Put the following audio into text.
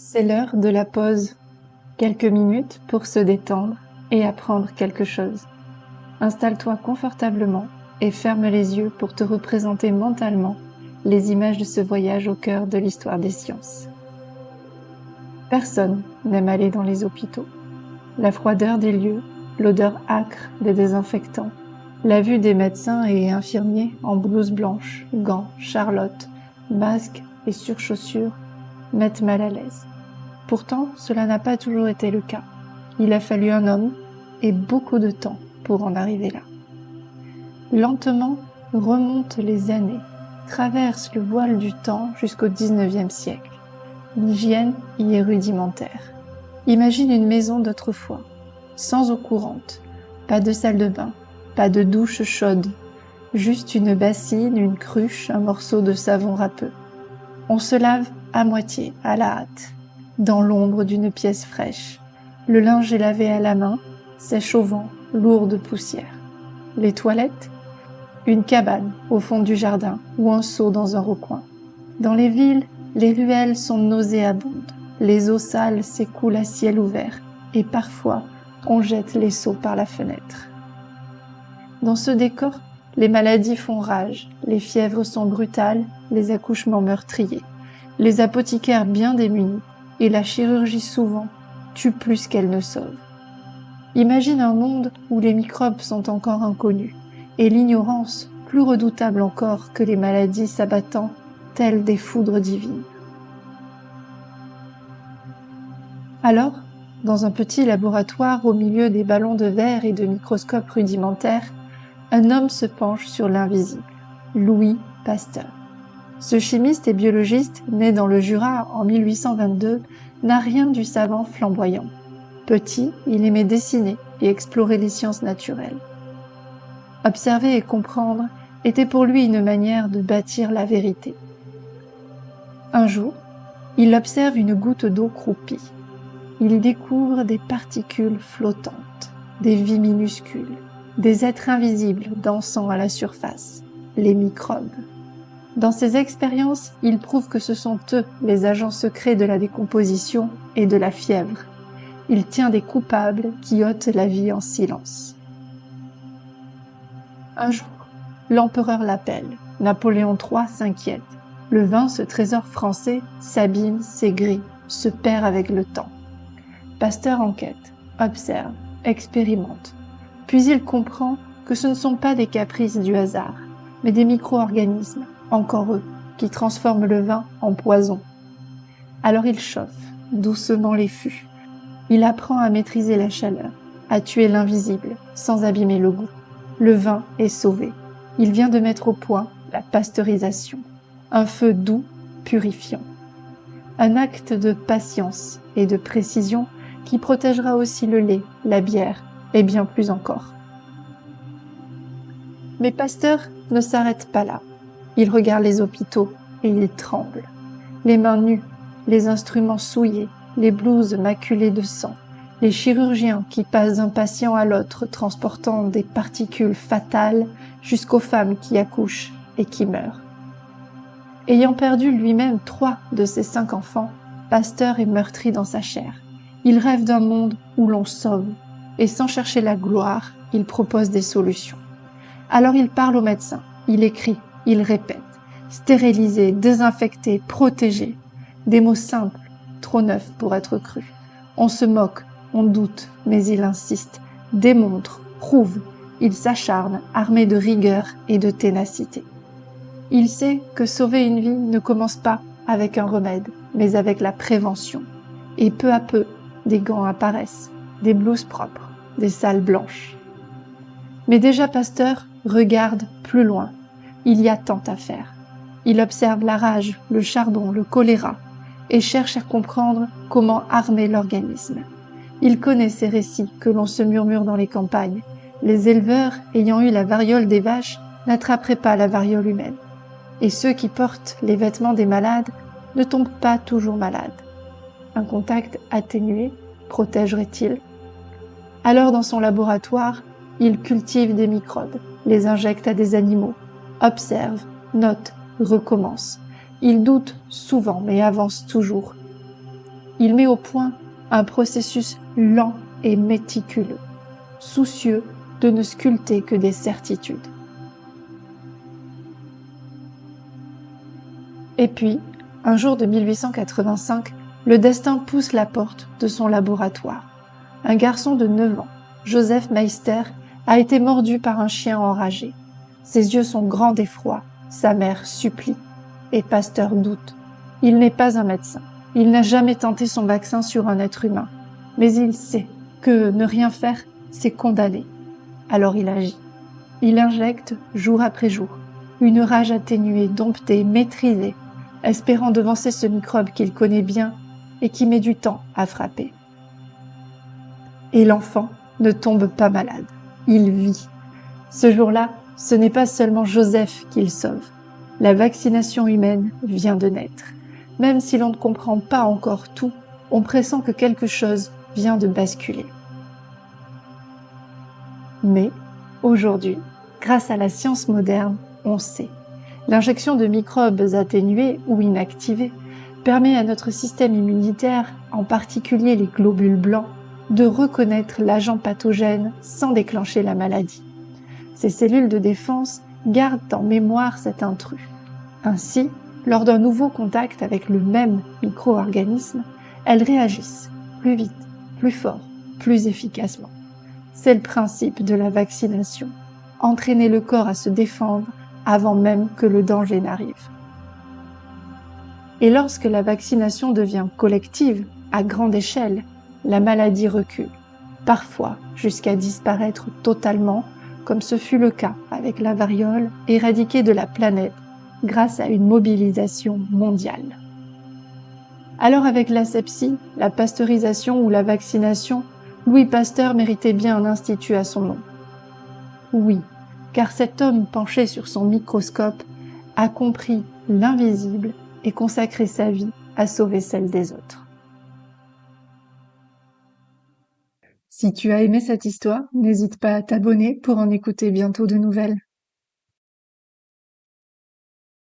C'est l'heure de la pause. Quelques minutes pour se détendre et apprendre quelque chose. Installe-toi confortablement et ferme les yeux pour te représenter mentalement les images de ce voyage au cœur de l'histoire des sciences. Personne n'aime aller dans les hôpitaux. La froideur des lieux, l'odeur âcre des désinfectants, la vue des médecins et infirmiers en blouse blanche, gants, charlotte, masques et surchaussures mettent mal à l'aise. Pourtant, cela n'a pas toujours été le cas. Il a fallu un homme et beaucoup de temps pour en arriver là. Lentement remontent les années, traversent le voile du temps jusqu'au XIXe siècle. L'hygiène y est rudimentaire. Imagine une maison d'autrefois, sans eau courante, pas de salle de bain, pas de douche chaude, juste une bassine, une cruche, un morceau de savon râpeux. On se lave à moitié, à la hâte, dans l'ombre d'une pièce fraîche. Le linge est lavé à la main, sèche au vent, lourd de poussière. Les toilettes? Une cabane au fond du jardin ou un seau dans un recoin. Dans les villes, les ruelles sont nauséabondes. Les eaux sales s'écoulent à ciel ouvert et parfois on jette les seaux par la fenêtre. Dans ce décor, les maladies font rage, les fièvres sont brutales, les accouchements meurtriers, les apothicaires bien démunis et la chirurgie souvent tue plus qu'elle ne sauve. Imagine un monde où les microbes sont encore inconnus et l'ignorance plus redoutable encore que les maladies s'abattant telles des foudres divines. Alors, dans un petit laboratoire au milieu des ballons de verre et de microscopes rudimentaires, un homme se penche sur l'invisible, Louis Pasteur. Ce chimiste et biologiste, né dans le Jura en 1822, n'a rien du savant flamboyant. Petit, il aimait dessiner et explorer les sciences naturelles. Observer et comprendre était pour lui une manière de bâtir la vérité. Un jour, il observe une goutte d'eau croupie. Il y découvre des particules flottantes, des vies minuscules, des êtres invisibles dansant à la surface, les microbes. Dans ses expériences, il prouve que ce sont eux les agents secrets de la décomposition et de la fièvre. Il tient des coupables qui ôtent la vie en silence. Un jour, l'empereur l'appelle. Napoléon III s'inquiète. Le vin, ce trésor français, s'abîme, s'aigrit, se perd avec le temps. Pasteur enquête, observe, expérimente. Puis il comprend que ce ne sont pas des caprices du hasard, mais des micro-organismes, encore eux, qui transforment le vin en poison. Alors il chauffe doucement les fûts. Il apprend à maîtriser la chaleur, à tuer l'invisible, sans abîmer le goût. Le vin est sauvé. Il vient de mettre au point la pasteurisation, un feu doux, purifiant. Un acte de patience et de précision qui protégera aussi le lait, la bière et bien plus encore. Mais Pasteur ne s'arrête pas là. Il regarde les hôpitaux et il tremble. Les mains nues, les instruments souillés, les blouses maculées de sang, les chirurgiens qui passent d'un patient à l'autre transportant des particules fatales jusqu'aux femmes qui accouchent et qui meurent. Ayant perdu lui-même 3 de ses 5 enfants, Pasteur est meurtri dans sa chair. Il rêve d'un monde où l'on sauve, et sans chercher la gloire, il propose des solutions. Alors il parle aux médecins, il écrit, il répète, stériliser, désinfecter, protéger. Des mots simples, trop neufs pour être crus. On se moque, on doute, mais il insiste, démontre, prouve. Il s'acharne, armé de rigueur et de ténacité. Il sait que sauver une vie ne commence pas avec un remède, mais avec la prévention. Et peu à peu, des gants apparaissent, des blouses propres, des salles blanches. Mais déjà Pasteur regarde plus loin. Il y a tant à faire. Il observe la rage, le charbon, le choléra et cherche à comprendre comment armer l'organisme. Il connaît ces récits que l'on se murmure dans les campagnes. Les éleveurs ayant eu la variole des vaches n'attraperaient pas la variole humaine. Et ceux qui portent les vêtements des malades ne tombent pas toujours malades. Un contact atténué protégerait-il? Alors dans son laboratoire, il cultive des microbes, les injecte à des animaux, observe, note, recommence. Il doute souvent mais avance toujours. Il met au point un processus lent et méticuleux, soucieux de ne sculpter que des certitudes. Et puis, un jour de 1885, le destin pousse la porte de son laboratoire. Un garçon de 9 ans, Joseph Meister, a été mordu par un chien enragé. Ses yeux sont grands d'effroi, sa mère supplie. Et Pasteur doute. Il n'est pas un médecin. Il n'a jamais tenté son vaccin sur un être humain. Mais il sait que ne rien faire, c'est condamner. Alors il agit. Il injecte, jour après jour, une rage atténuée, domptée, maîtrisée, espérant devancer ce microbe qu'il connaît bien et qui met du temps à frapper. Et l'enfant ne tombe pas malade. Il vit. Ce jour-là, ce n'est pas seulement Joseph qu'il sauve. La vaccination humaine vient de naître. Même si l'on ne comprend pas encore tout, on pressent que quelque chose vient de basculer. Mais, aujourd'hui, grâce à la science moderne, on sait. L'injection de microbes atténués ou inactivés permet à notre système immunitaire, en particulier les globules blancs, de reconnaître l'agent pathogène sans déclencher la maladie. Ces cellules de défense gardent en mémoire cet intrus. Ainsi, lors d'un nouveau contact avec le même micro-organisme, elles réagissent plus vite, plus fort, plus efficacement. C'est le principe de la vaccination, entraîner le corps à se défendre avant même que le danger n'arrive. Et lorsque la vaccination devient collective, à grande échelle, la maladie recule, parfois jusqu'à disparaître totalement, comme ce fut le cas avec la variole éradiquée de la planète grâce à une mobilisation mondiale. Alors avec l'asepsie, la pasteurisation ou la vaccination, Louis Pasteur méritait bien un institut à son nom. Oui, car cet homme penché sur son microscope a compris l'invisible et consacré sa vie à sauver celle des autres. Si tu as aimé cette histoire, n'hésite pas à t'abonner pour en écouter bientôt de nouvelles.